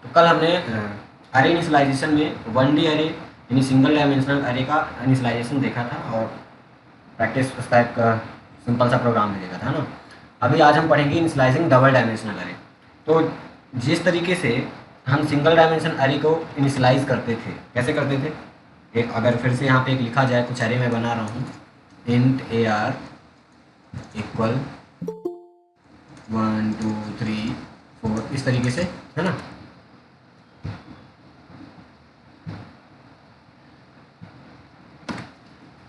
तो कल हमने अरे इनिशियलाइजेशन में 1D अरे यानी सिंगल डायमेंशनल अरे का इनिशियलाइजेशन देखा था और प्रैक्टिस उसका एक सिंपल सा प्रोग्राम भी देखा था ना। अभी आज हम पढ़ेंगे इनिशियलाइजिंग डबल डायमेंशनल अरे। तो जिस तरीके से हम सिंगल डायमेंशन अरे को इनिशियलाइज करते थे, कैसे करते थे, एक अगर फिर से यहाँ पे एक लिखा जाए, कुछ अरे मैं बना रहा हूँ, इंट AR इक्वल 1 2 3 4, इस तरीके से, है ना।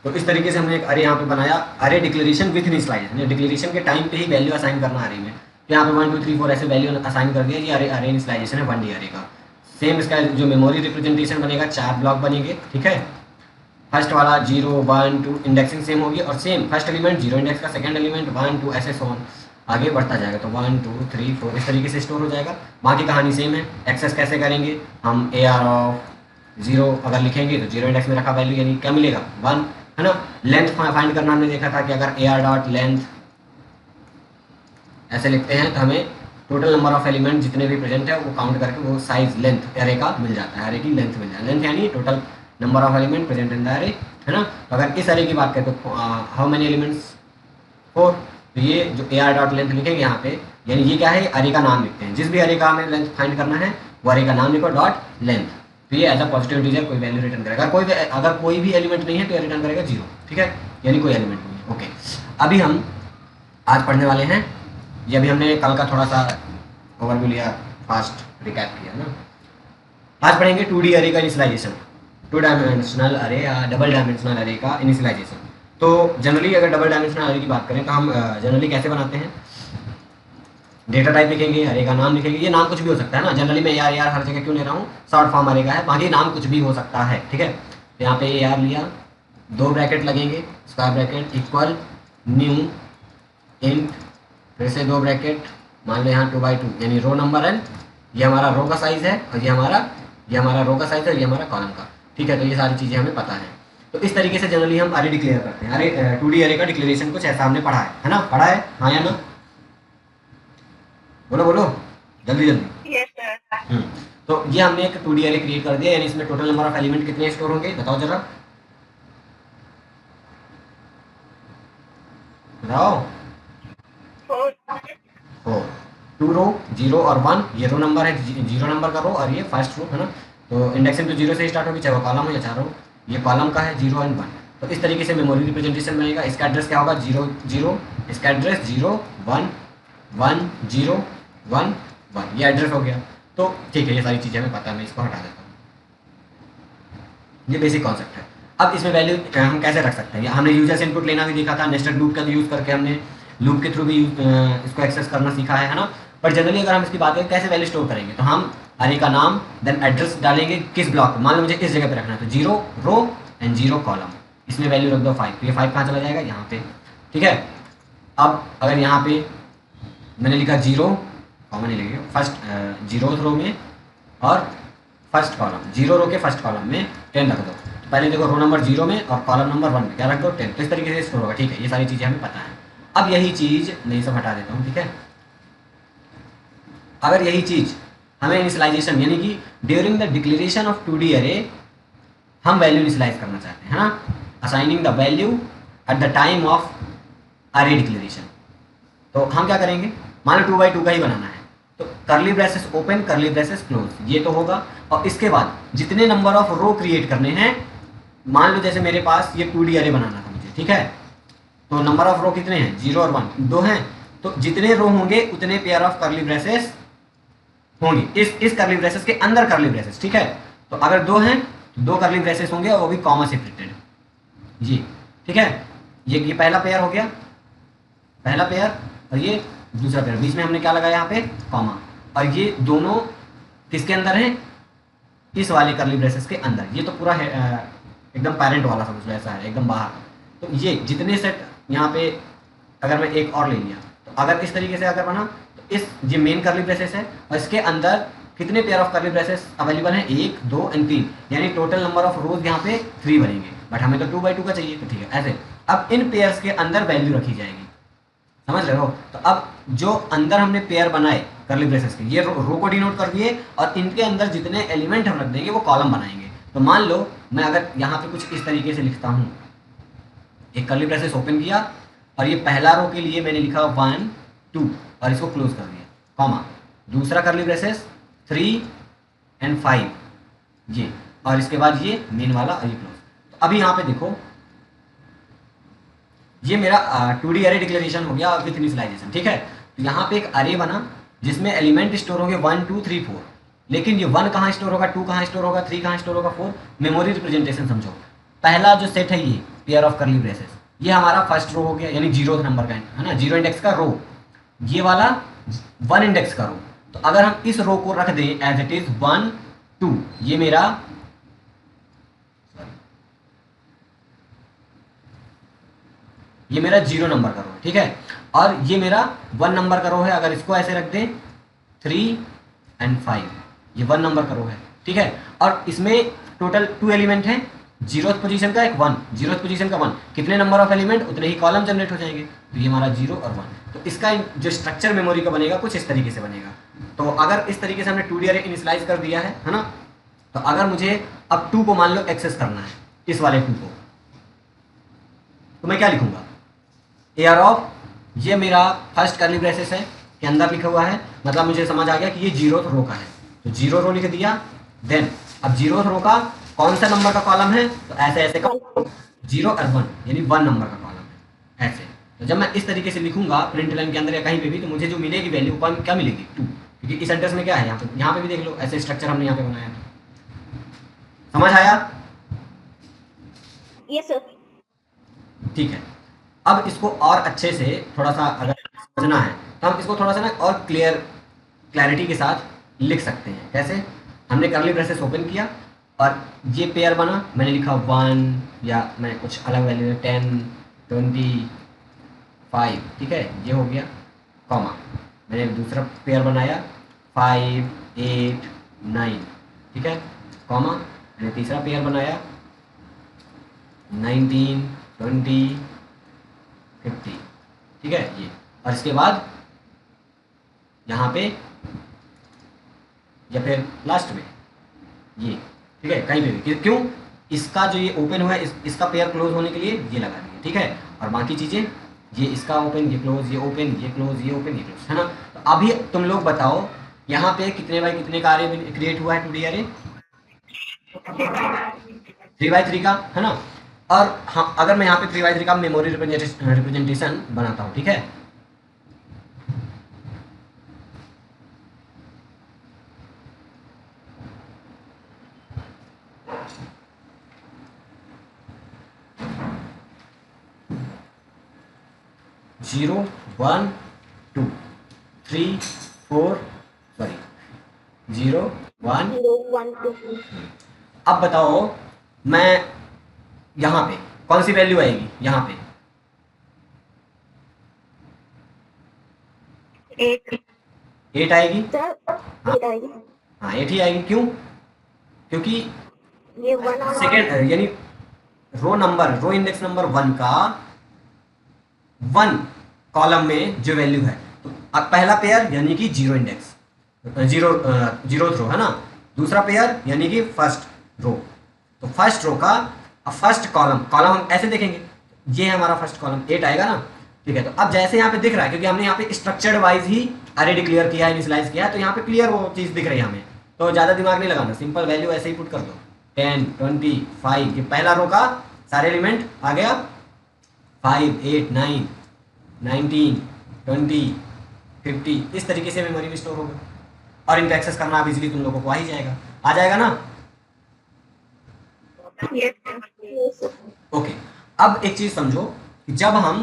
तो इस तरीके से हमने एक अरे यहाँ पे बनाया, अरे डिक्लेरेशन विथ इनिशियलाइजेशन। डिक्लेरेशन के टाइम पे ही वैल्यू असाइन करना अरे में, तो यहाँ पे 1 2 3 4 ऐसे वैल्यू असाइन कर दिया। ये अरे अरे इनिशियलाइजेशन है 1D अरे का। सेम इसका जो मेमोरी रिप्रेजेंटेशन बनेगा, 4 ब्लॉक बनेंगे, ठीक है। फर्स्ट वाला 0 1 2 इंडेक्सिंग सेम होगी और सेम फर्स्ट एलिमेंट 0 इंडेक्स का, सेकंड एलिमेंट 1 2 ऐसे सोन आगे बढ़ता जाएगा। तो 1 2 3 4 इस तरीके से स्टोर हो जाएगा। बाकी कहानी सेम है। एक्सेस कैसे करेंगे हम, AR ऑफ 0 अगर लिखेंगे तो 0 इंडेक्स में रखा वैल्यू यानी क्या मिलेगा 1, है ना। लेंथ फाइंड करना हमने देखा था कि अगर AR डॉट लेंथ ऐसे लिखते हैं तो हमें टोटल नंबर ऑफ एलिमेंट जितने भी प्रेजेंट है वो काउंट करके वो साइज लेंथ एरे का मिल जाता है। एरे की लेंथ मिल जाता है। लेंथ यानी total number of element present in the array, है ना। तो अगर इस एरे की बात करें तो हाउ मेनी एलिमेंट्स 4। तो ये जो AR डॉट लेंथ लिखेंगे यहाँ पे, यानी ये क्या है, अरे का नाम लिखते हैं। जिस भी अरे का हमें लेंथ फाइंड करना है वो अरे का नाम लिखो डॉट लेंथ। तो ये एज अ पॉजिटिव इंटीजर कोई वैल्यू रिटर्न करेगा। अगर कोई भी एलिमेंट नहीं है तो ये रिटर्न करेगा 0, ठीक है, यानी कोई एलिमेंट नहीं है। ओके, अभी हम आज पढ़ने वाले हैं, ये अभी हमने कल का थोड़ा सा ओवरव्यू लिया, फास्ट रिकैप किया ना। आज पढ़ेंगे 2D अरे का इनिशियलाइजेशन, 2 डायमेंशनल अरे या डबल डायमेंशनल अरे का इनिशियलाइजेशन। तो जनरली अगर डबल डायमेंशनल अरे की बात करें तो हम जनरली कैसे बनाते हैं, डेटा टाइप लिखेंगे, अरे का नाम लिखेंगे। ये नाम कुछ भी हो सकता है ना, जनरली मैं AR हर जगह क्यों ले रहा हूँ, शॉर्ट फॉर्म अरे का है, बाकी नाम कुछ भी हो सकता है, ठीक है। तो यहाँ पे AR लिया, 2 ब्रैकेट लगेंगे, square bracket equal new int, फिर से 2 ब्रैकेट, मान लो यहाँ 2 बाई 2 यानी रो नंबर एन, ये हमारा रो का साइज है और ये हमारा रो का साइज है और ये हमारा कॉलम का, ठीक है। तो ये सारी चीज़ें हमें पता है। तो इस तरीके से जनरली हम अरे डिक्लेयर करते हैं। अरे 2D अरे का डिक्लेरेशन कुछ ऐसा हमने पढ़ा है ना, पढ़ा है, हाँ या ना, बोलो बोलो जल्दी जल्दी। Yes sir. तो ये हमने एक 2D अरे क्रिएट कर दिया, यानी इसमें टोटल नंबर ऑफ एलिमेंट कितने स्टोर होंगे बताओ जरा, बताओ। 4, 2 रो 0 और 1, ये रो नंबर है, 0 नंबर का रो और ये फर्स्ट रो, है ना। तो इंडेक्सिंग तो 0 से स्टार्ट होगी, चाहे वो कॉलम हो या चाहे रो। ये कॉलम का है 0 एंड 1। तो इस तरीके से मेमोरी रिप्रेजेंटेशन बनेगा। इसका एड्रेस क्या होगा 0 0, इसका एड्रेस 0 1 1 0 1 1, ये एड्रेस हो गया। तो ठीक है, ये सारी चीज़ें हमें पता है, मैं इसको हटा देता हूँ। ये बेसिक कॉन्सेप्ट है। अब इसमें वैल्यू हम कैसे रख सकते हैं, हमने यूजर से इनपुट लेना भी देखा था, नेस्टेड लूप का यूज़ करके हमने लूप के थ्रू भी इसको एक्सेस करना सीखा है ना। पर जनरली अगर हम इसकी बात करें कैसे वैल्यू स्टोर करेंगे, तो हम अरे का नाम देन एड्रेस डालेंगे किस ब्लॉक, मान लो मुझे इस जगह पे रखना है तो 0 रो एंड 0 कॉलम, इसमें वैल्यू रख दो 5, तो ये 5 कहाँ चला जाएगा यहाँ पे, ठीक है। अब अगर यहाँ पे मैंने लिखा 0 कॉमन ही लगेगा, फर्स्ट 0th रो में और फर्स्ट कॉलम, 0 रो के फर्स्ट कॉलम में 10 रख दो। तो पहले देखो रो नंबर 0 में और कॉलम नंबर 1 में क्या रख दो 10। तो इस तरीके से स्टोर होगा, ठीक है। ये सारी चीज़ें हमें पता है। अब यही चीज़ नहीं, सब हटा देता हूँ, ठीक है। अगर यही चीज़ हमें इनिशियलाइजेशन यानी कि during the declaration of 2D अरे हम वैल्यू इनिशियलाइज करना चाहते हैं, है ना, assigning the value at the time of अरे डिक्लेरेशन, तो हम क्या करेंगे, मान लो 2 बाई 2 का ही बनाना है, तो करली ब्रेसेस ओपन करली ब्रेसेस क्लोज, ये तो होगा। और इसके बाद जितने नंबर ऑफ रो क्रिएट करने हैं, मान लो जैसे मेरे पास ये 2D अरे बनाना था मुझे, ठीक है। तो नंबर ऑफ रो कितने हैं 0 और 1, 2 हैं। तो जितने रो होंगे उतने पेयर ऑफ करली ब्रेसेस होंगे, इस करली ब्रेसेस के अंदर करली ब्रेसेस, ठीक है। तो अगर 2 हैं तो 2 करली ब्रेसेस होंगे और वो भी कॉमा सेपरेटेड, जी, ठीक है। ये पहला पेयर हो गया, पहला पेयर, और ये दूसरा पेयर, बीच में हमने क्या लगाया यहाँ पे कॉमा, और ये दोनों किसके अंदर हैं, इस वाले करली ब्रेसेस के अंदर। ये तो पूरा है एकदम पेरेंट वाला समझ लो, ऐसा है एकदम बाहर। तो ये जितने सेट यहाँ पे अगर मैं एक और ले लिया, तो अगर इस तरीके से अगर बना, तो इस ये मेन करली ब्रेसेस है और इसके अंदर कितने पेयर ऑफ करली ब्रेसेस अवेलेबल हैं, 1 2 एंड 3, यानी टोटल नंबर ऑफ रोज यहाँ पे 3 बनेंगे। बट हमें तो 2 बाई 2 का चाहिए, तो ठीक है ऐसे। अब इन पेयर्स के अंदर वैल्यू रखी जाएगी, समझ रहे हो? तो अब जो अंदर हमने पेयर बनाए कर्ली ब्रेसेस के, ये रो को डिनोट कर दिए और इनके अंदर जितने एलिमेंट हम रख देंगे वो कॉलम बनाएंगे। तो मान लो मैं अगर यहाँ पे कुछ इस तरीके से लिखता हूँ, एक कर्ली ब्रेसेस ओपन किया और ये पहला रो के लिए मैंने लिखा 1 2 और इसको क्लोज कर दिया, कॉमा, दूसरा कर्ली ब्रेसेस 3 एंड 5 ये, और इसके बाद ये मेन वाला और ये क्लोज। तो अभी यहाँ पे देखो ये मेरा 2D अरे डिक्लेरेशन हो गया विथ इनिशियलाइजेशन, ठीक है। तो यहाँ पे एक अरे बना जिसमें एलिमेंट स्टोर होंगे 1 2 3 4, लेकिन ये 1 कहाँ स्टोर होगा, 2 कहाँ स्टोर होगा, 3 कहाँ स्टोर होगा, 4 मेमोरी रिप्रेजेंटेशन समझो। पहला जो सेट है ये पेयर ऑफ कर्ली ब्रेसेस, ये हमारा फर्स्ट रो हो गया, यानी 0th नंबर का है ना, 0 इंडेक्स का रो, ये वाला 1 इंडेक्स का रो। तो अगर हम इस रो को रख दें एज इट इज 1 2, ये मेरा ये मेरा 0 नंबर का रो है, ठीक है, और ये मेरा 1 नंबर का रो है। अगर इसको ऐसे रख दें 3 एंड 5, ये 1 नंबर का रो है, ठीक है। और इसमें टोटल 2 एलिमेंट हैं, 0th पोजीशन का एक 1, 0th पोजीशन का 1, कितने नंबर ऑफ एलिमेंट उतने ही कॉलम जनरेट हो जाएंगे। तो ये हमारा 0 और 1। तो इसका जो स्ट्रक्चर मेमोरी का बनेगा कुछ इस तरीके से बनेगा। तो अगर इस तरीके से हमने 2D अरे इनिशियलाइज कर दिया है ना, तो अगर मुझे अब 2 को मान लो एक्सेस करना है, इस वाले 2 को, तो मैं क्या लिखूंगा, एयर ऑफ, ये मेरा फर्स्ट कर्ली ब्रेसेस है के अंदर लिखा हुआ है, मतलब मुझे समझ आ गया कि ये 0th रो का है, तो 0 रो लिख दिया। देन अब 0th रो का कौन सा नंबर का कॉलम है, तो ऐसे ऐसे 0 और 1 यानी 1 नंबर का कॉलम है ऐसे। तो जब मैं इस तरीके से लिखूंगा प्रिंट लाइन के अंदर या कहीं पे भी, तो मुझे जो मिलेगी वैल्यू क्या मिलेगी 2, क्योंकि इस एड्रेस में क्या है, यहाँ पे भी देख लो, ऐसे स्ट्रक्चर हमने यहाँ पे बनाया। समझ आया? Yes sir. ठीक है। अब इसको और अच्छे से थोड़ा सा अगर समझना है तो हम इसको थोड़ा सा ना और क्लैरिटी के साथ लिख सकते हैं। कैसे? हमने कर्ली ब्रेसेस ओपन किया और ये पेयर बना, मैंने लिखा 1 या मैं कुछ अलग वैल्यू 10 25, ठीक है, ये हो गया, कॉमा, मैंने दूसरा पेयर बनाया 5 8 9, ठीक है, कॉमा, मैंने तीसरा पेयर बनाया 19 20 50, ठीक है ये, और इसके बाद यहाँ पे या फिर लास्ट में ये, ठीक है, कहीं पे भी, क्यों, इसका जो ये ओपन हुआ है इसका पेयर क्लोज होने के लिए ये लगा दिए, ठीक है, और बाकी चीज़ें ये इसका ओपन, ये क्लोज, ये ओपन, ये क्लोज, ये ओपन, ये क्लोज, है ना। तो अभी तुम लोग बताओ यहाँ पे कितने बाई कितने का अरे क्रिएट हुआ है 2D अरे, 3x3 का, है ना। और हाँ, अगर मैं यहाँ पे 3x3 का मेमोरी रिप्रेजेंटेशन बनाता हूँ, ठीक है, जीरो 1 2 3 4, सॉरी 0 1 0 1 2। अब बताओ मैं यहाँ पे कौन सी वैल्यू आएगी, यहाँ पे 8 आएगी, सर हाँ 8 आएगी। हाँ 8 ही आएगी, क्यों, क्योंकि ये 1 और सेकेंड यानी रो इंडेक्स नंबर 1 का 1 कॉलम में जो वैल्यू है, तो अब पहला पेयर यानी कि 0 इंडेक्स 0th रो, है ना, दूसरा पेयर यानी कि फर्स्ट रो, तो फर्स्ट रो का फर्स्ट कॉलम हम ऐसे देखेंगे, ये है हमारा फर्स्ट कॉलम 8 आएगा ना, ठीक है। तो अब जैसे यहाँ पे दिख रहा है, क्योंकि हमने यहाँ पे स्ट्रक्चर्ड वाइज ही अरे डिक्लेयर किया है, इनिशियलाइज किया है, तो यहाँ पे क्लियर वो चीज़ दिख रही है हमें, तो ज़्यादा दिमाग नहीं लगाना, सिंपल वैल्यू ऐसे ही पुट कर दो 10 25, ये पहला रो का सारे एलिमेंट आ गया, 5 8 9 19 20 50, इस तरीके से मेमोरी में स्टोर होगा, और इनको एक्सेस करना अब इजीली तुम लोगों को आ ही जाएगा, आ जाएगा ना। ओके, अब एक चीज समझो कि जब हम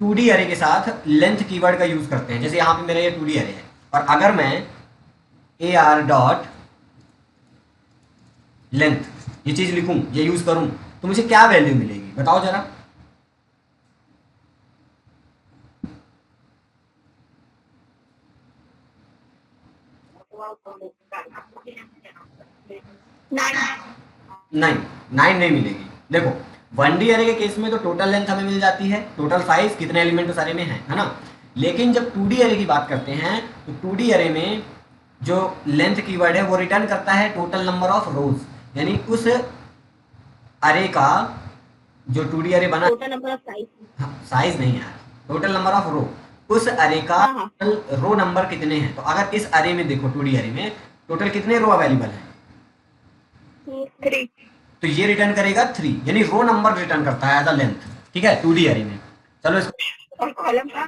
2D अरे के साथ लेंथ कीवर्ड का यूज करते हैं, जैसे यहाँ पे मेरा ये 2D अरे है, और अगर मैं AR डॉट लेंथ ये चीज लिखूं, ये यूज करूं, तो मुझे क्या वैल्यू मिलेगी बताओ जरा। नहीं, 9 नहीं मिलेगी। देखो 1D अरे के केस में तो टोटल लेंथ हमें मिल जाती है, टोटल साइज कितने एलिमेंट उस अरे में है ना। लेकिन जब 2D अरे की बात करते हैं तो 2D अरे में जो लेंथ कीवर्ड है वो रिटर्न करता है टोटल नंबर ऑफ रोज, यानी उस अरे का जो 2D अरे बना, total number of size. Size नहीं है, टोटल नंबर ऑफ रो, उस अरे का हाँ हाँ टोटल रो नंबर कितने हैं। तो अगर इस अरे में देखो 2D अरे में टोटल कितने रो अवेलेबल हैं, 3। तो ये रिटर्न करेगा 3, यानी रो नंबर रिटर्न करता है एज अ लेंथ। ठीक है 2D अरे में। चलो इसको और कॉलम का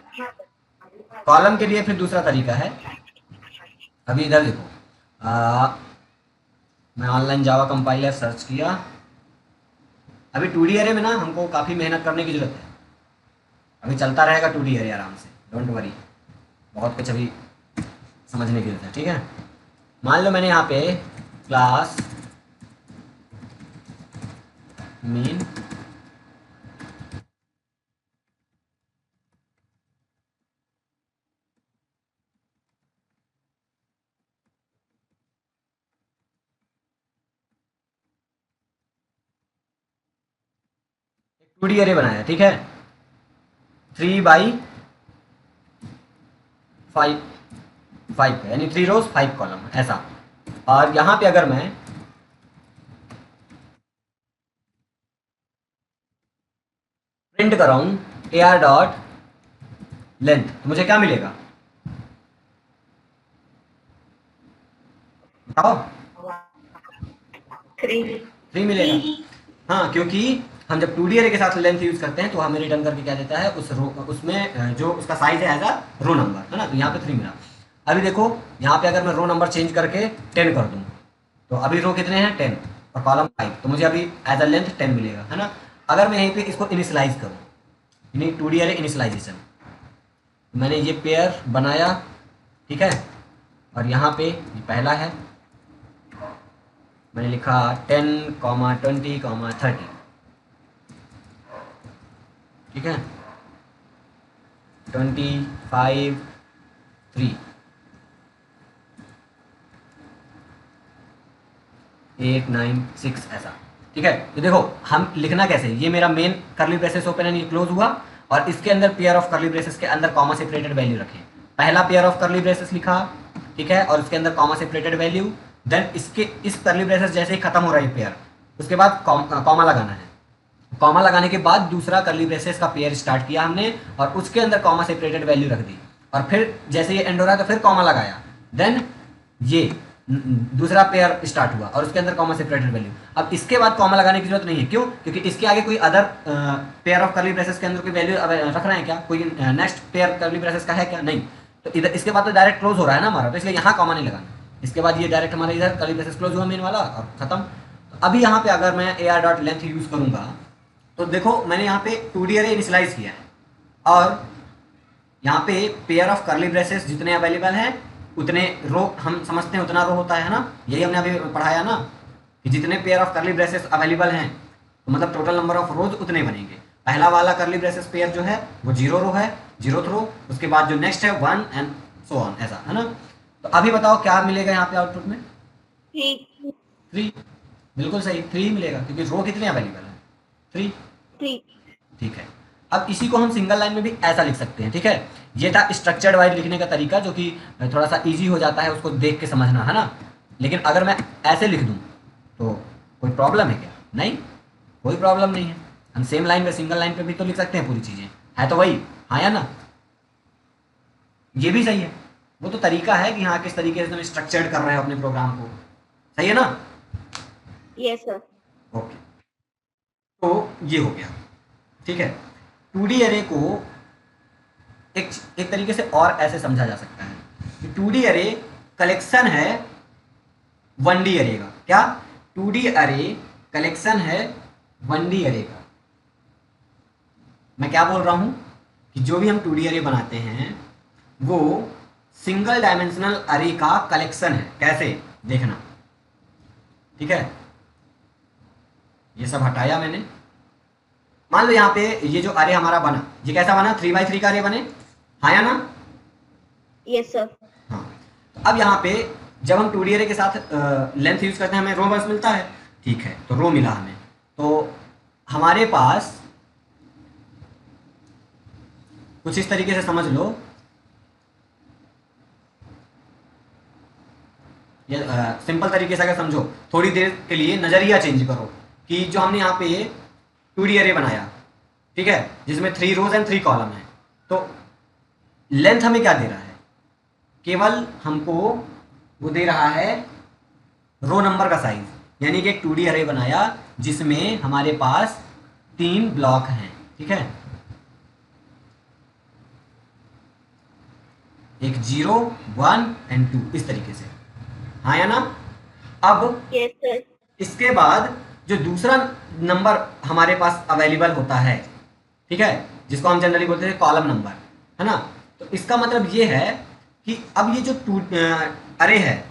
कॉलम के लिए फिर दूसरा तरीका है। अभी इधर देखो, मैं ऑनलाइन जावा कंपाइलर सर्च किया। अभी 2D अरे में ना हमको काफ़ी मेहनत करने की जरूरत है, अभी चलता रहेगा 2D अरे आराम से, डोंट वरी, बहुत कुछ अभी समझने की जरूरत है। ठीक है, मान लो मैंने यहाँ पे क्लास मीन टू डी अरे बनाया। ठीक है, 3/5 यानी 3 रोज 5 कॉलम ऐसा। और यहाँ पे अगर मैं प्रिंट कराऊं AR डॉट लेंथ तो मुझे क्या मिलेगा बताओ? 3 मिलेगा। हाँ, क्योंकि हम जब 2D अरे के साथ लेंथ यूज करते हैं तो हमें रिटर्न करके क्या देता है, उस रो उसमें जो उसका साइज है एज अ रो नंबर, है ना, तो यहाँ पे 3 मिला। अभी देखो यहाँ पे अगर मैं रो नंबर चेंज करके 10 कर दूँ तो अभी रो कितने हैं 10 और कॉलम 5, तो मुझे अभी एज अ लेंथ 10 मिलेगा, है ना। अगर मैं यहीं पे इसको इनिशलाइज करूँ, यानी 2D अरे इनिशलाइजेशन, मैंने ये पेयर बनाया, ठीक है, और यहाँ पे ये पहला है, मैंने लिखा 10, 20, 30, ठीक है, 25, 3, 8, 9, 6 ऐसा। ठीक है, तो देखो हम लिखना कैसे, ये मेरा मेन करली ब्रेसेस ओपन एंड ये क्लोज हुआ और इसके अंदर पेयर ऑफ करली ब्रेसेस के अंदर कॉमा सेपरेटेड वैल्यू रखे। पहला पेयर ऑफ करली ब्रेसेस लिखा, ठीक है, और उसके अंदर कॉमा सेपरेटेड वैल्यू, देन इसके इस करली ब्रेसेस जैसे ही खत्म हो रहा है पेयर, उसके बाद कॉमा लगाना है। कॉमा लगाने के बाद दूसरा करली ब्रेसेस का पेयर स्टार्ट किया हमने और उसके अंदर कॉमा सेपरेटेड वैल्यू रख दी, और फिर जैसे ये एंड हो रहा है तो फिर कॉमा लगाया, देन ये दूसरा पेयर स्टार्ट हुआ और उसके अंदर कॉमा सेपरेटेड वैल्यू। अब इसके बाद कॉमा लगाने की जरूरत नहीं है, क्यों? क्योंकि इसके आगे कोई अदर पेयर ऑफ करली ब्रेसेस के अंदर कोई वैल्यू रख रहे हैं क्या, कोई नेक्स्ट पेयर करली ब्रेसेस का है क्या, नहीं। तो इधर इसके बाद तो डायरेक्ट क्लोज हो रहा है ना हमारा, तो इसलिए यहाँ कॉमा नहीं लगाना। इसके बाद ये डायरेक्ट हमारा इधर करली ब्रेसेस क्लोज हुआ मेन वाला और खत्म। तो अभी यहाँ पे अगर मैं AR डॉट लेंथ यूज करूंगा तो देखो मैंने यहाँ पे 2D अरे इनिशलाइज किया है और यहाँ पे पेयर ऑफ करली ब्रेसेस जितने अवेलेबल हैं उतने रो हम समझते हैं, उतना रो होता है ना, यही हमने अभी पढ़ाया ना कि जितने पेयर ऑफ करली ब्रेसेस अवेलेबल हैं तो मतलब टोटल नंबर ऑफ रोज उतने बनेंगे। पहला वाला करली ब्रेसेस पेयर जो है वो 0 रो है, 0th रो, उसके बाद जो नेक्स्ट है 1 एंड सो ऑन, ऐसा है ना। तो अभी बताओ क्या मिलेगा यहाँ पे आउटपुट में? 3, बिल्कुल सही, 3 मिलेगा क्योंकि रो कितने अवेलेबल है, 3। ठीक है, अब इसी को हम सिंगल लाइन में भी ऐसा लिख सकते हैं। ठीक है, ये था स्ट्रक्चर्ड वाइज लिखने का तरीका जो कि थोड़ा सा इजी हो जाता है उसको देख के समझना, है ना। लेकिन अगर मैं ऐसे लिख दूं तो कोई प्रॉब्लम है क्या? नहीं, कोई प्रॉब्लम नहीं है। हम सेम लाइन में सिंगल लाइन पे भी तो लिख सकते हैं पूरी चीज़ें, है तो वही, हाँ या ना। ये भी सही है, वो तो तरीका है कि हाँ किस तरीके से तुम स्ट्रक्चर्ड कर रहे हो अपने प्रोग्राम को, सही है ना। Yes sir. ओके, तो ये हो गया। ठीक है, 2D अरे को एक तरीके से और ऐसे समझा जा सकता है कि 2D अरे कलेक्शन है 1D अरे का। क्या? 2D अरे कलेक्शन है 1D अरे का। मैं क्या बोल रहा हूं कि जो भी हम 2D अरे बनाते हैं वो सिंगल डायमेंशनल अरे का कलेक्शन है। कैसे? देखना, ठीक है, ये सब हटाया मैंने। मान लो यहाँ पे ये जो अरे हमारा बना, ये कैसा बना? 3x3 का अरे बने, हाँ या ना? Yes sir. हाँ, तो अब यहाँ पे जब हम 2D अरे के साथ लेंथ यूज करते हैं हमें रो बस मिलता है, ठीक है, तो रो मिला हमें। तो हमारे पास कुछ इस तरीके से समझ लो सिंपल तरीके से अगर समझो, थोड़ी देर के लिए नज़रिया चेंज करो कि जो हमने यहाँ पे 2D अरे बनाया, ठीक है, जिसमें 3 रोज एंड 3 कॉलम है, तो लेंथ हमें क्या दे रहा है, केवल हमको वो दे रहा है रो नंबर का साइज, यानी कि एक 2D अरे बनाया जिसमें हमारे पास 3 ब्लॉक हैं, ठीक है, एक 0, 1 एंड 2, इस तरीके से, हाँ या ना। अब Yes, sir. इसके बाद जो दूसरा नंबर हमारे पास अवेलेबल होता है, ठीक है, जिसको हम जनरली बोलते हैं कॉलम नंबर, है ना, तो इसका मतलब ये है कि अब ये जो अरे है,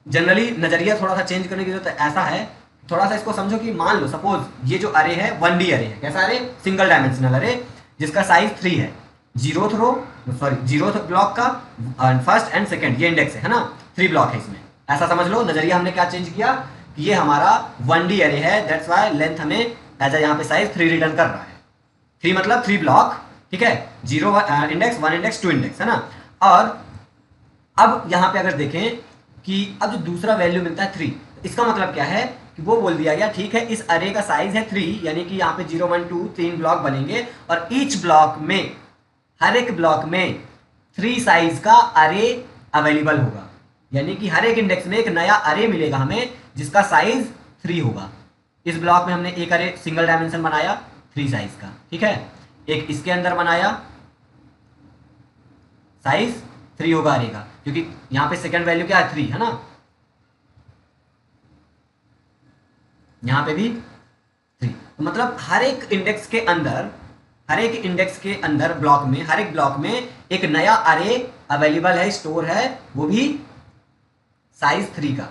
जनरली नज़रिया थोड़ा सा चेंज करने की जरूरत है, ऐसा है, थोड़ा सा इसको समझो कि मान लो सपोज ये जो अरे है 1D अरे है, कैसा अरे, सिंगल डायमेंशनल अरे, जिसका साइज 3 है, जीरोथ रो, सॉरी जीरोथ ब्लॉक का फर्स्ट एंड सेकंड ये इंडेक्स है ना, 3 ब्लॉक है इसमें, ऐसा समझ लो। नज़रिया हमने क्या चेंज किया कि ये हमारा 1D अरे है, दैट्स वाई लेंथ हमें एज यहाँ पे साइज 3 रिटर्न कर रहा है, 3 मतलब 3 ब्लॉक, ठीक है, 0 इंडेक्स, 1 इंडेक्स, 2 इंडेक्स, है ना। और अब यहाँ पे अगर देखें कि अब जो दूसरा वैल्यू मिलता है 3, इसका मतलब क्या है कि वो बोल दिया गया ठीक है इस अरे का साइज है 3, यानी कि यहाँ पे 0 1 2 3 ब्लॉक बनेंगे और ईच ब्लॉक में, हर एक ब्लॉक में 3 साइज का अरे अवेलेबल होगा, यानी कि हर एक इंडेक्स में एक नया अरे मिलेगा हमें जिसका साइज 3 होगा। इस ब्लॉक में हमने एक अरे सिंगल डायमेंशन बनाया 3 साइज का, ठीक है, एक इसके अंदर बनाया, साइज 3 होगा अरे का, क्योंकि यहाँ पे सेकंड वैल्यू क्या है 3, है ना, यहाँ पे भी 3, तो मतलब हर एक इंडेक्स के अंदर, हर एक इंडेक्स के अंदर ब्लॉक में, हर एक ब्लॉक में एक नया अरे अवेलेबल है, स्टोर है, वो भी साइज 3 का,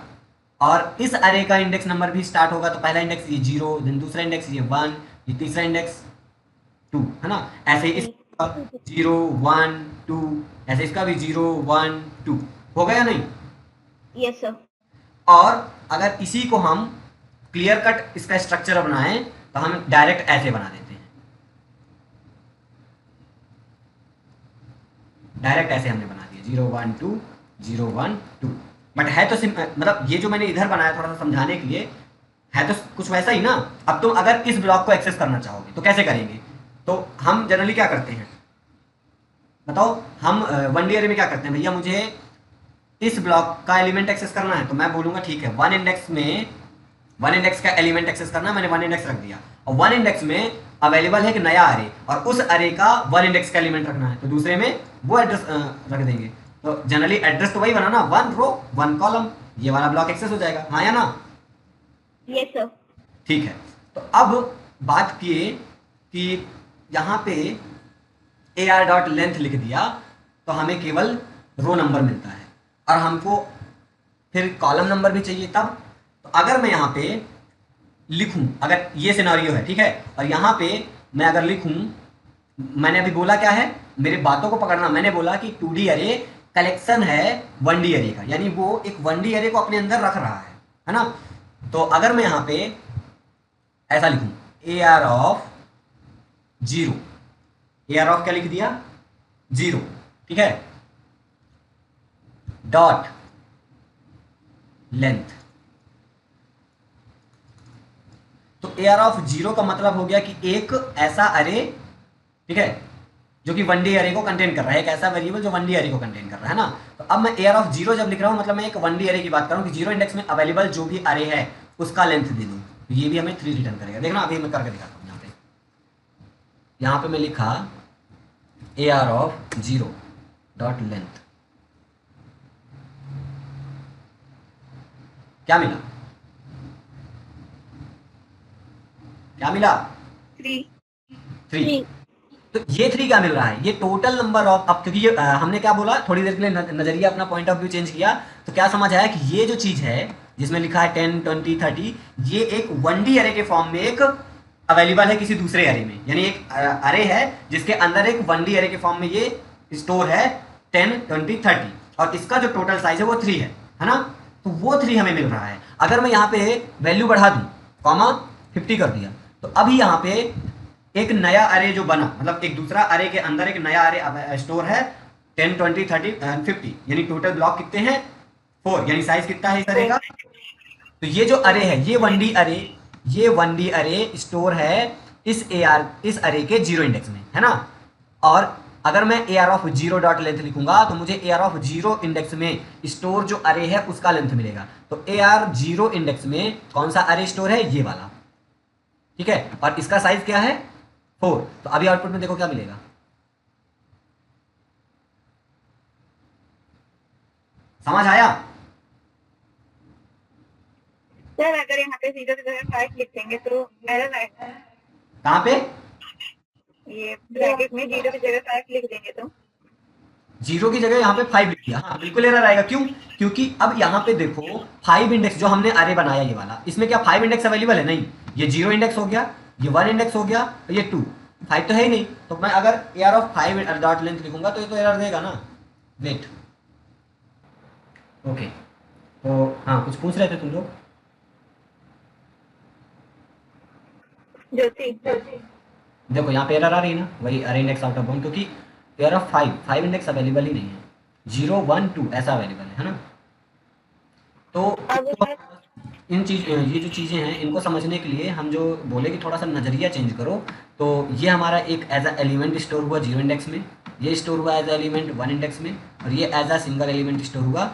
और इस अरे का इंडेक्स नंबर भी स्टार्ट होगा, तो पहला इंडेक्स ये 0, देन दूसरा इंडेक्स ये 1, ये तीसरा इंडेक्स 2, है ना, ऐसे इस 0 1 2, ऐसे इसका भी 0 1 2 हो गया नहीं। Yes, sir. और अगर इसी को हम क्लियर कट इसका स्ट्रक्चर बनाएं तो हम डायरेक्ट ऐसे बना देते हैं, डायरेक्ट ऐसे हमने बना दिया 0 1 2 0 1 2, बट है तो मतलब ये जो मैंने इधर बनाया थोड़ा सा समझाने के लिए, है तो कुछ वैसा ही ना। अब तुम अगर इस ब्लॉक को एक्सेस करना चाहोगे तो कैसे करेंगे, तो हम जनरली क्या करते हैं बताओ, हम 1D अरे में क्या करते हैं, भैया मुझे इस ब्लॉक का एलिमेंट एक्सेस करना है, तो मैं बोलूंगा ठीक है 1 इंडेक्स में, 1 इंडेक्स का एलिमेंट एक्सेस करना है, मैंने 1 इंडेक्स रख दिया, और 1 इंडेक्स में अवेलेबल है एक नया अरे, और उस अरे का 1 इंडेक्स का एलिमेंट रखना है, तो दूसरे में वो एड्रेस रख देंगे, तो जनरली एड्रेस तो वही बना ना, 1 रो 1 कॉलम, ये वाला ब्लॉक एक्सेस हो जाएगा, हाँ या ना। Yes, sir. ठीक है, तो अब बात किए कि यहाँ पे AR डॉट लेंथ लिख दिया तो हमें केवल रो नंबर मिलता है, और हमको फिर कॉलम नंबर भी चाहिए तब, तो अगर मैं यहाँ पे लिखूं, अगर ये सिनेरियो है, ठीक है, और यहाँ पे मैं अगर लिखूं, मैंने अभी बोला क्या है, मेरे बातों को पकड़ना, मैंने बोला कि 2D अरे कलेक्शन है 1D अरे का, यानी वो एक 1D अरे को अपने अंदर रख रहा है ना। तो अगर मैं यहाँ पे ऐसा लिखूं AR ऑफ 0, AR ऑफ क्या लिख दिया 0, ठीक है, डॉट लेंथ, तो AR ऑफ 0 का मतलब हो गया कि एक ऐसा अरे, ठीक है, जो कि 1D अरे को कंटेन कर रहा है, एक ऐसा वेरिएबल जो 1D अरे को कंटेन कर रहा है ना। तो अब मैं AR ऑफ 0 जब लिख रहा हूं, मतलब मैं एक 1D अरे की बात कर रहा हूं कि 0 इंडेक्स में अवेलेबल जो भी अरे है उसका लेंथ दे दूं, तो ये भी हमें 3 रिटर्न करेगा। देखना अभी मैं करके दिखाता हूं, यहाँ पे मैं लिखा AR ऑफ 0 डॉट लेंथ, क्या मिला, क्या मिला 3. 3, तो ये 3 क्या मिल रहा है, ये टोटल नंबर ऑफ, अब क्योंकि ये हमने क्या बोला थोड़ी देर के लिए नजरिया अपना पॉइंट ऑफ व्यू चेंज किया, तो क्या समझ आया कि ये जो चीज है जिसमें लिखा है 10 20 30, ये एक 1D अरे के फॉर्म में एक अवेलेबल है किसी दूसरे अरे में, यानी एक अरे है जिसके अंदर एक 1D अरे के फॉर्म में ये स्टोर है 10 20 30, और इसका जो टोटल साइज है वो 3 है ना, तो वो 3 हमें मिल रहा है। अगर मैं यहाँ पे वैल्यू बढ़ा दूं, कॉमा 50 कर दिया, तो अभी यहाँ पे एक नया अरे जो बना, मतलब एक दूसरा अरे के अंदर एक नया अरे स्टोर है 10 20 30 50, यानी टोटल ब्लॉक कितने हैं 4, यानी साइज कितना है इस अरे का? तो ये जो अरे है, ये 1D अरे, ये 1D अरे स्टोर है इस अरे के 0 इंडेक्स में, है ना। और अगर मैं AR ऑफ 0 डॉट लेंथ लिखूंगा तो मुझे AR ऑफ 0 इंडेक्स में स्टोर जो अरे है उसका लेंथ मिलेगा। तो AR 0 इंडेक्स में कौन सा अरे स्टोर है? ये वाला, ठीक है। और इसका साइज क्या है? 4। तो अभी आउटपुट में देखो क्या मिलेगा। समझ आया? सर अगर यहाँ पे 0 की जगह 5 लिख देंगे तो एरर आएगा। कहाँ पे? ये ब्रैकेट में 0 की जगह 5 लिख देंगे तो 0 की जगह यहाँ पे 5 लिख दिया, हाँ बिल्कुल एरर आएगा। क्यों? क्योंकि अब यहाँ पे देखो 5 इंडेक्स जो हमने अरे बनाया ये वाला, इसमें क्या 5 इंडेक्स अवेलेबल है? नहीं। ये 0 इंडेक्स हो गया, ये 1 इंडेक्स हो गया, और ये 2, 5 तो है ही नहीं। तो मैं अगर AR ऑफ 5 डॉट लेंथ लिखूंगा तो ये तो एरर देगा ना। Wait, okay. तो हाँ, कुछ पूछ रहे थे तुम लोग? ज्योति देखो यहाँ पे एरर आ रही है ना, वही अरे इंडेक्स आउट ऑफ बाउंड, क्योंकि AR ऑफ 5 इंडेक्स अवेलेबल ही नहीं है, 0 1 2 ऐसा अवेलेबल है ना। तो अब ये जो चीज़ें हैं इनको समझने के लिए हम जो बोले कि थोड़ा सा नज़रिया चेंज करो, तो ये हमारा एक एज अ एलिमेंट स्टोर हुआ 0 इंडेक्स में, ये स्टोर हुआ एज अ एलिमेंट 1 इंडेक्स में, और ये as a single element store हुआ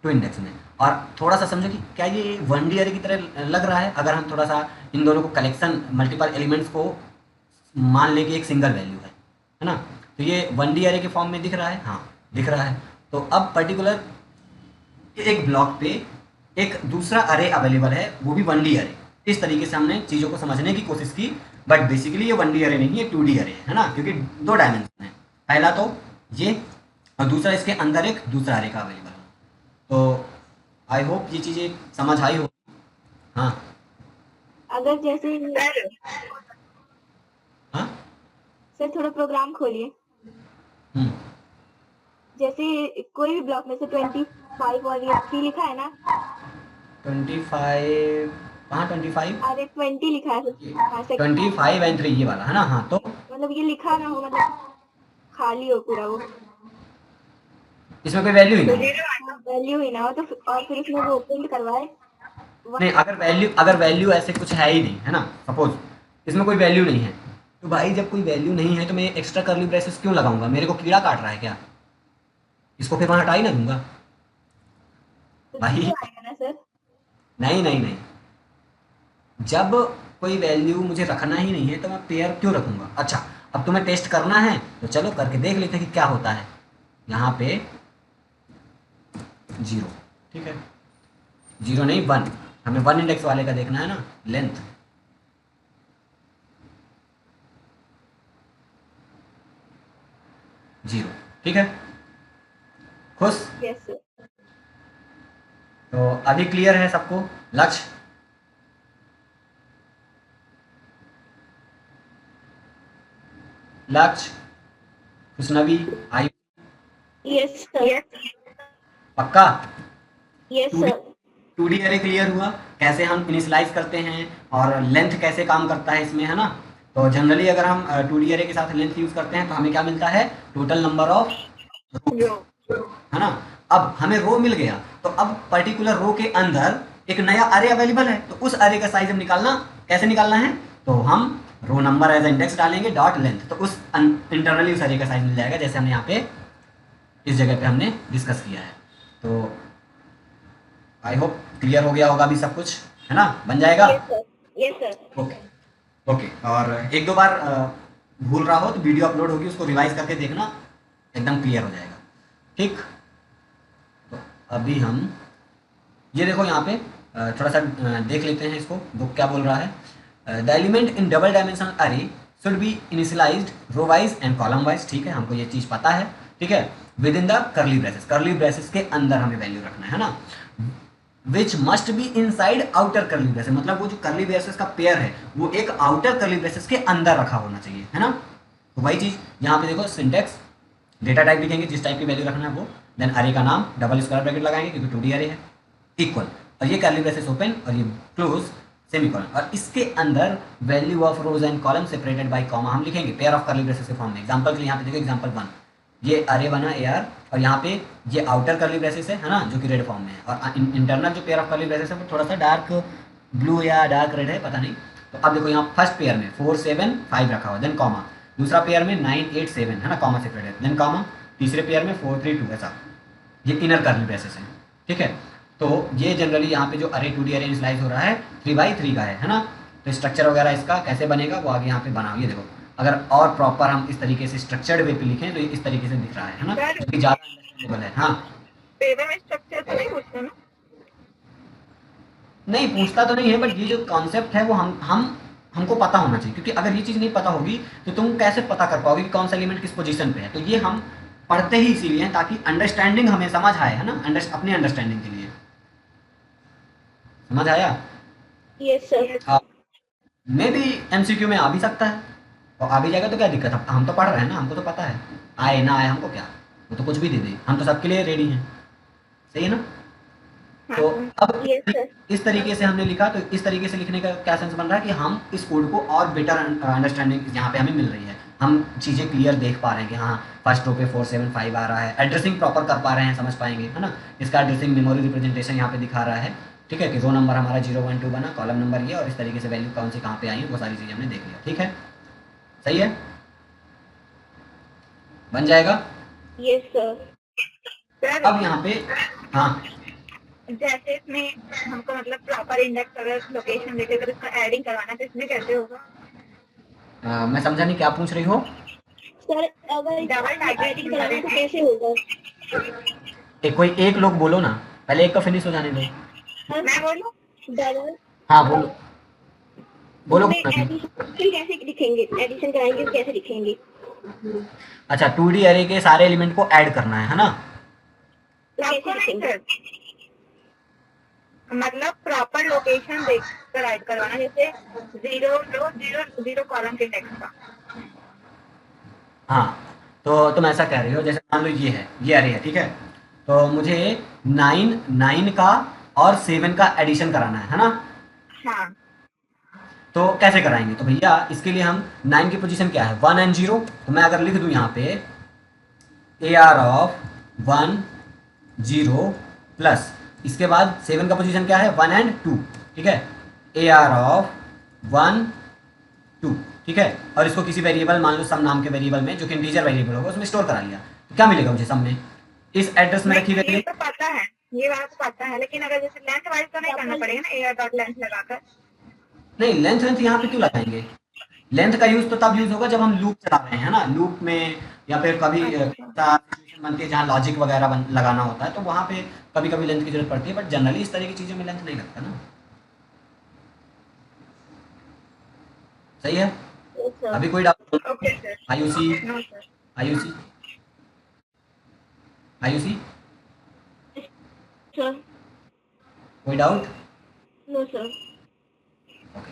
2 इंडेक्स में। और थोड़ा सा समझो कि क्या ये 1D अरे की तरह लग रहा है अगर हम थोड़ा सा इन दोनों को कलेक्शन मल्टीपल एलिमेंट्स को मान लें कि एक सिंगल वैल्यू है ना। तो ये 1D अरे के फॉर्म में दिख रहा है, हाँ दिख रहा है। तो अब पर्टिकुलर एक ब्लॉक पे एक दूसरा अरे अवेलेबल है, वो भी 1D अरे। इस तरीके से हमने चीज़ों को समझने की कोशिश की, बट बेसिकली ये 1D अरे नहीं है, 2D अरे है ना, क्योंकि 2 डायमेंशन है। पहला तो ये, और दूसरा इसके अंदर एक दूसरा अरे का अवेलेबल है। तो आई होप ये चीज़ें समझ आई हो। हाँ अगर जैसे हाँ। सर थोड़ा प्रोग्राम खोलिए। हम्म, जैसे कोई भी ब्लॉक में से 25 और ये 3 लिखा है ना, 25 कहाँ? 25 अरे 20 लिखा है। हाँ, 25 एंड 3 ये वाला है ना। हाँ तो मतलब ये लिखा ना हो, मतलब खाली हो पूरा वो, इसमें कोई वैल्यू ही नहीं है। वैल्यू ही ना हो, तो और फिर उसमें वो प्रिंट करवाए नहीं, अगर वैल्यू ऐसे कुछ है ही नहीं है ना, सपोज इसमें कोई वैल्यू नहीं है, तो भाई जब कोई वैल्यू नहीं है तो मैं एक्स्ट्रा कर्ली ब्रेसेस क्यों लगाऊंगा? मेरे को कीड़ा काट रहा है क्या? इसको फिर वहां हटा ही ना दूंगा तो भाई। zero आएगा ना सर। नहीं नहीं नहीं, जब कोई वैल्यू मुझे रखना ही नहीं है तो मैं पेयर क्यों रखूंगा? अच्छा, अब तुम्हें टेस्ट करना है तो चलो करके देख लेते हैं कि क्या होता है। यहाँ पे 0, ठीक है, 0 नहीं 1, हमें 1 इंडेक्स वाले का देखना है ना, लेंथ। जीरो, ठीक है, खुश? Yes sir. तो अभी क्लियर है सबको लक्ष्य? लक्ष्य, खुशनबी, आई? Yes sir. पक्का? Yes 2D sir. 2D array clear हुआ, कैसे हम इनिशियलाइज करते हैं और लेंथ कैसे काम करता है इसमें, है ना। तो जनरली अगर हम 2D अरे के साथ लेंथ यूज करते हैं तो हमें क्या मिलता है? टोटल नंबर ऑफ रो, है ना। अब हमें रो मिल गया, तो अब पर्टिकुलर रो के अंदर एक नया अरे अवेलेबल है, तो उस अरे का साइज हम निकालना, कैसे निकालना है? तो हम रो नंबर एज इंडेक्स डालेंगे डॉट लेंथ, तो उस इंटरनली उस अरे का साइज मिल जाएगा, जैसे हमने यहाँ पे इस जगह पे हमने डिस्कस किया है। तो आई होप क्लियर हो गया होगा अभी सब कुछ, है ना, बन जाएगा। Yes sir. Yes sir. Okay okay, और एक दो बार भूल रहा हो तो वीडियो अपलोड होगी, उसको रिवाइज करके देखना, एकदम क्लियर हो जाएगा, ठीक। तो अभी हम ये देखो यहाँ पे थोड़ा सा देख लेते हैं इसको, बुक क्या बोल रहा है। The element in double dimensional array should be initialised row wise and column wise, ठीक है, हमको ये चीज़ पता है, ठीक है। Within the curly braces के अंदर हमें वैल्यू रखना है ना, which must be inside outer curly braces, मतलब वो जो कर्ली ब्रेसेस का पेयर है वो एक आउटर कर्ली ब्रेसेस के अंदर रखा होना चाहिए, है ना। तो वही चीज़ यहाँ पे देखो, सिंटेक्स डेटा टाइप लिखेंगे, जिस टाइप की वैल्यू रखना है वो, देन अरे का नाम, डबल स्क्वायर ब्रैकेट लगाएंगे क्योंकि 2D अरे है, इक्वल, और ये कर्ली ब्रेसेस ओपन और ये क्लोज सेमीकोलन, और इसके अंदर value of rose and column separated by comma हम लिखेंगे पेयर ऑफ कर्ली ब्रेसेस के फॉर्म में। एग्जांपल के लिए यहाँ पे देखो, एग्जांपल 1, ये अरे बना ए आर, और यहाँ पे ये आउटर कर्ली ब्रेसेस है ना, जो कि रेड फॉर्म में है, और इंटरनल जो पेयर ऑफ कर्ली ब्रेसेस है वो थोड़ा सा डार्क ब्लू या डार्क रेड है, पता नहीं। तो अब देखो यहाँ फर्स्ट पेयर में 4 7 5 रखा हुआ, देन कॉमा, दूसरा पेयर में 9 8 7 है ना, कॉमा सेपरेट है, देन कॉमा, तीसरे पेयर में 4 3 2, ऐसा। ये इनर कर्ली ब्रेसेस है, ठीक है। तो ये जनरली यहाँ पे जो अरे 2D अरे इनिशियलाइज हो रहा है 3x3 का है ना। तो स्ट्रक्चर वगैरह इसका कैसे बनेगा वो आगे यहाँ पे बनाओ, ये देखो। अगर और प्रॉपर हम इस तरीके से स्ट्रक्चर्ड वे पे लिखें तो ये इस तरीके से दिख रहा है ना, जो कि ज़्यादा अंडरस्टैंडेबल है। हाँ, पेपर में स्ट्रक्चर तो नहीं पूछते ना? नहीं पूछता तो नहीं है, बट ये जो कॉन्सेप्ट है वो हम हमको पता होना चाहिए, क्योंकि अगर ये चीज़ नहीं पता होगी तो तुम कैसे पता कर पाओगे कि कौन सा एलिमेंट किस पोजीशन पे है। तो ये हम पढ़ते ही इसीलिए हैं ताकि अंडरस्टैंडिंग हमें समझ आए, है ना, अपनी अंडरस्टैंडिंग के लिए। समझ आया? Yes sir. हाँ, मे भी एमसीक्यू में आ भी सकता है, और आ भी जाएगा तो क्या दिक्कत है, हम तो पढ़ रहे हैं ना, हमको तो पता है, आए ना आए हमको क्या, वो तो कुछ भी दे दे, हम तो सबके लिए रेडी हैं। सही है ना? तो अब यस सर। इस तरीके से हमने लिखा, तो इस तरीके से लिखने का क्या सेंस बन रहा है कि हम इस कोड को और बेटर अंडरस्टैंडिंग यहाँ पे हमें मिल रही है, हम चीज़ें क्लियर देख पा रहे हैं कि हाँ फर्स्ट रो पे 4 7 5 आ रहा है, एड्रेसिंग प्रॉपर कर पा रहे हैं, समझ पाएंगे, है ना। इसका एड्रेसिंग मेमोरी रिप्रेजेंटेशन यहाँ पे दिखा रहा है, ठीक है, कि रो नंबर हमारा 0 1 2 बना, कॉलम नंबर ये, और इस तरीके से वैल्यू कौन सी कहाँ पे आई है वो सारी चीज़ें हमने देख लिया, ठीक है। सही है, बन जाएगा। Yes sir. अब यहाँ पे हाँ, जैसे इसमें हमको मतलब प्रॉपर इंडेक्स अगर लोकेशन देके अगर इसका एडिंग करवाना है तो इसमें कैसे होगा? मैं समझा नहीं, क्या पूछ रही हो? सर अगर डबल टाइपराइटिंग कराना है तो कैसे होगा? कोई एक लोग बोलो ना, पहले एक का फिनिश हो जाने दो। मैं बोलूं? डबल, हाँ बोलो बोलो। एडिशन कैसे लिखेंगे? एडिशन कराएंगे तो कैसे लिखेंगे? अच्छा, 2D अरे के सारे एलिमेंट को ऐड करना है ना। कैसे लिखेंगे? मतलब प्रॉपर लोकेशन देखकर ऐड करवाना, जैसे 0 रो 0 0 कॉलम के टेक्स्ट का। हाँ, तो तुम ऐसा कह रही हो, जैसे मान लो ये है, ये अरे है, ठीक है, तो मुझे 9 का और 7 का एडिशन कराना है ना। हाँ। तो कैसे कराएंगे? तो भैया इसके लिए हम 9 की पोजीशन क्या है, 1 एंड 0, तो मैं अगर लिख दूं यहाँ पे ए आर ऑफ 1 0 प्लस, इसके बाद 7 का पोजीशन क्या है, 1 एंड 2, ठीक है, ए आर ऑफ 1 2, ठीक है, और इसको किसी वेरिएबल, मान लो सम नाम के वेरिएबल में, जो कि इंटीजर वेरिएबल होगा, उसमें स्टोर करा लिया, तो क्या मिलेगा मुझे सम में, इस एड्रेस में रखी वैल्यू। ये तो पता है, ये बात तो पता है, लेकिन अगर जैसे लेंथ वाइज तो नहीं करना पड़ेगा ना, एआर डॉट लेंथ लगाकर? नहीं, लेंथ यहाँ पे क्यों लगाएंगे? लेंथ का यूज तो तब यूज होगा जब हम लूप चला रहे हैं ना, लूप में, या फिर कभी सिचुएशन बनती है जहाँ लॉजिक वगैरह लगाना होता है, तो वहाँ पे कभी कभी लेंथ की जरूरत पड़ती है, बट जनरली इस तरह की चीज़ों में लेंथ नहीं लगता ना। सही है, अभी कोई doubt? Okay sir. Ayushi, no sir. Ayushi, Ayushi, sir कोई डाउट? No sir. ओके,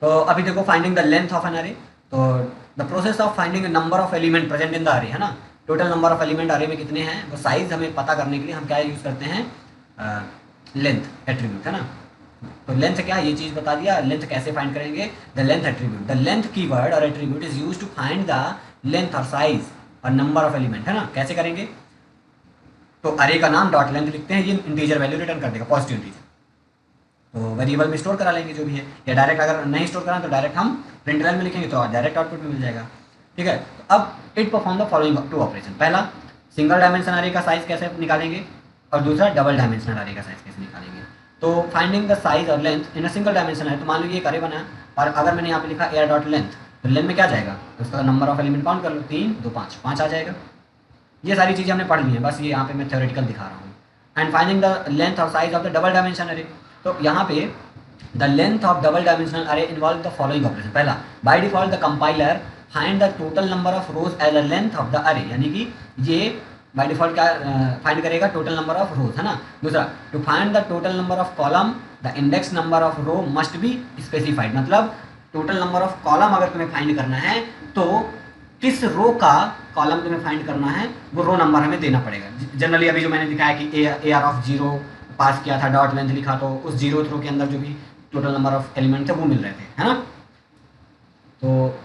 तो अभी देखो finding the length of an array, तो the process of finding number of element present in the array, है ना, टोटल नंबर ऑफ एलिमेंट अरे में कितने हैं, वो साइज हमें पता करने के लिए हम क्या यूज़ करते हैं, लेंथ एट्रीब्यूट, है ना। तो लेंथ क्या, ये चीज़ बता दिया, लेंथ कैसे फाइंड करेंगे, the length attribute, the length keyword or attribute is use to find the length और size or number of element, है ना। कैसे करेंगे, तो अरे का नाम डॉट लेंथ लिखते हैं, ये इंटीजर वैल्यू रिटर्न कर देगा, पॉजिटिव इंटीजर, तो वेरिएबल में स्टोर करा लेंगे जो भी है, या डायरेक्ट अगर नहीं स्टोर कराएं तो डायरेक्ट हम प्रिंटलाइन में लिखेंगे तो डायरेक्ट आउटपुट में मिल जाएगा, ठीक है। तो अब it perform the following 2 operation, पहला सिंगल डायमेंशन अरे का साइज कैसे निकालेंगे, और दूसरा डबल डायमेंशनल अरे का साइज कैसे निकालेंगे। तो फाइंडिंग द साइज और length in a single dimension है, तो मान लो ये एक अरे बना, और अगर मैंने यहाँ पे लिखा एयर डॉट लेंथ, तो लेंथ में क्या जाएगा, तो उसका नंबर ऑफ एलिमेंट काउंट कर लो, 3 2 5 5 आ जाएगा। ये सारी चीज़ें हमने पढ़ ली हैं, बस ये यहाँ पे मैं थ्योरेटिकल दिखा रहा हूँ। एंड फाइंडिंग द लेंथ और size of the double dimension array, तो यहाँ पे the length of double dimensional array involve the following operation, पहला by default the compiler find the total number of rows as the length of the array, यानी कि ये by default क्या find करेगा, total number of rows, है ना। दूसरा, to find the total number of column the index number of row must be specified, मतलब total number of column अगर तुम्हें फाइंड करना है तो किस रो का कॉलम तुम्हें फाइंड करना है वो रो नंबर हमें देना पड़ेगा। जनरली अभी जो मैंने दिखाया कि ए आर ऑफ 0 पास किया था, डॉट लेंथ लिखा, तो उस 0th रो के अंदर जो भी टोटल नंबर ऑफ एलिमेंट थे वो मिल रहे थे, है ना। तो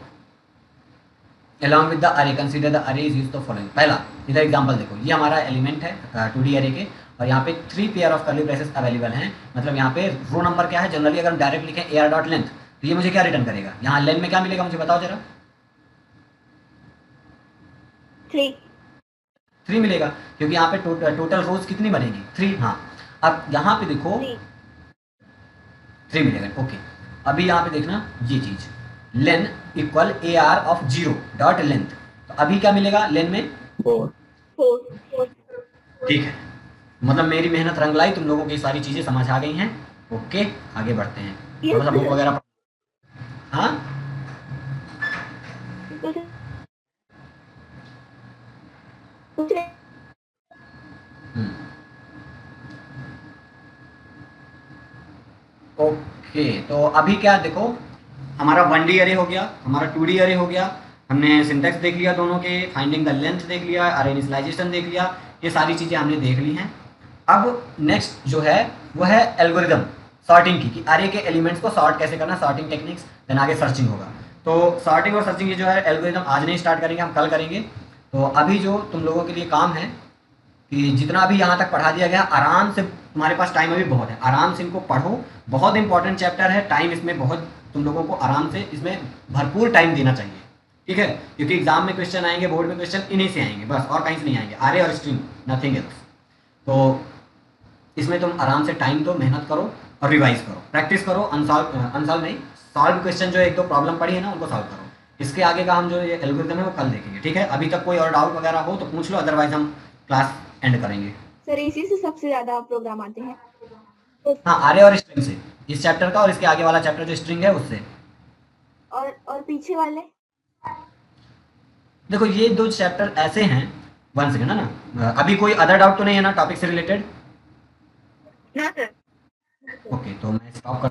along with the array consider the array is used to following। पहला इधर एग्जांपल देखो, ये हमारा एलिमेंट है 2D array के, और यहाँ पे 3 pair of curly braces available हैं। मतलब यहाँ पे रो नंबर क्या है, जनरली अगर हम डायरेक्ट लिखें ar डॉट लेंथ, तो ये मुझे क्या रिटर्न करेगा, यहाँ लेंथ में क्या मिलेगा मुझे बताओ जरा। 3 मिलेगा, क्योंकि यहाँ पे टोटल रोज कितनी बनेगी 3। हाँ, अब यहाँ पे देखो 3 मिलेगा। ओके, अभी यहाँ पे देखना ये चीज len equal AR of 0 dot length, तो अभी क्या मिलेगा लेन में 4। ठीक है, मतलब मेरी मेहनत रंग लाई, तुम लोगों की सारी चीजें समझ आ गई हैं। ओके, आगे बढ़ते हैं, थोड़ा सा बुक वगैरह। हाँ ओके, तो अभी क्या देखो, हमारा 1D अरे हो गया, हमारा 2D अरे हो गया, हमने सिंटैक्स देख लिया दोनों के, फाइंडिंग द लेंथ देख लिया, अरे इनिशियलाइजेशन देख लिया, ये सारी चीज़ें हमने देख ली हैं। अब नेक्स्ट जो है वो है एल्गोरिदम सॉर्टिंग की, कि अरे के एलिमेंट्स को सॉर्ट कैसे करना, सॉर्टिंग टेक्निक्स, देन आगे सर्चिंग होगा। तो सॉर्टिंग और सर्चिंग ये जो है एल्गोरिदम आज नहीं स्टार्ट करेंगे, हम कल करेंगे। तो अभी जो तुम लोगों के लिए काम है कि जितना अभी यहाँ तक पढ़ा दिया गया, आराम से, तुम्हारे पास टाइम अभी बहुत है, आराम से इनको पढ़ो। बहुत इंपॉर्टेंट चैप्टर है, टाइम इसमें बहुत, तुम लोगों को आराम से इसमें भरपूर टाइम देना चाहिए, ठीक है, क्योंकि एग्जाम में क्वेश्चन आएंगे, बोर्ड में क्वेश्चन इन्हीं से आएंगे बस, और कहीं से नहीं आएंगे, आरे और स्ट्रिंग, नथिंग एल्स। तो इसमें तुम आराम से टाइम दो, मेहनत करो और रिवाइज करो, प्रैक्टिस करो, अनसॉल्व नहीं, सॉल्व क्वेश्चन जो 1-2 प्रॉब्लम पड़ी है ना, उनको सॉल्व करो। इसके आगे का हम जो ये एल्गोरिथम है वो कल देखेंगे, ठीक है। अभी तक कोई और डाउट वगैरह हो तो पूछ लो, अदरवाइज हम क्लास एंड करेंगे। सर इसी से सबसे ज्यादा प्रोग्राम आते हैं। हाँ, आरे और स्ट्रिंग से, इस चैप्टर का और इसके आगे वाला चैप्टर जो स्ट्रिंग है उससे। और पीछे वाले देखो ये 2 चैप्टर ऐसे हैं, 1 सेकेंड है ना, अभी कोई अदर डाउट तो नहीं है ना टॉपिक से रिलेटेड? ना सर। ओके, तो मैं स्टॉप कर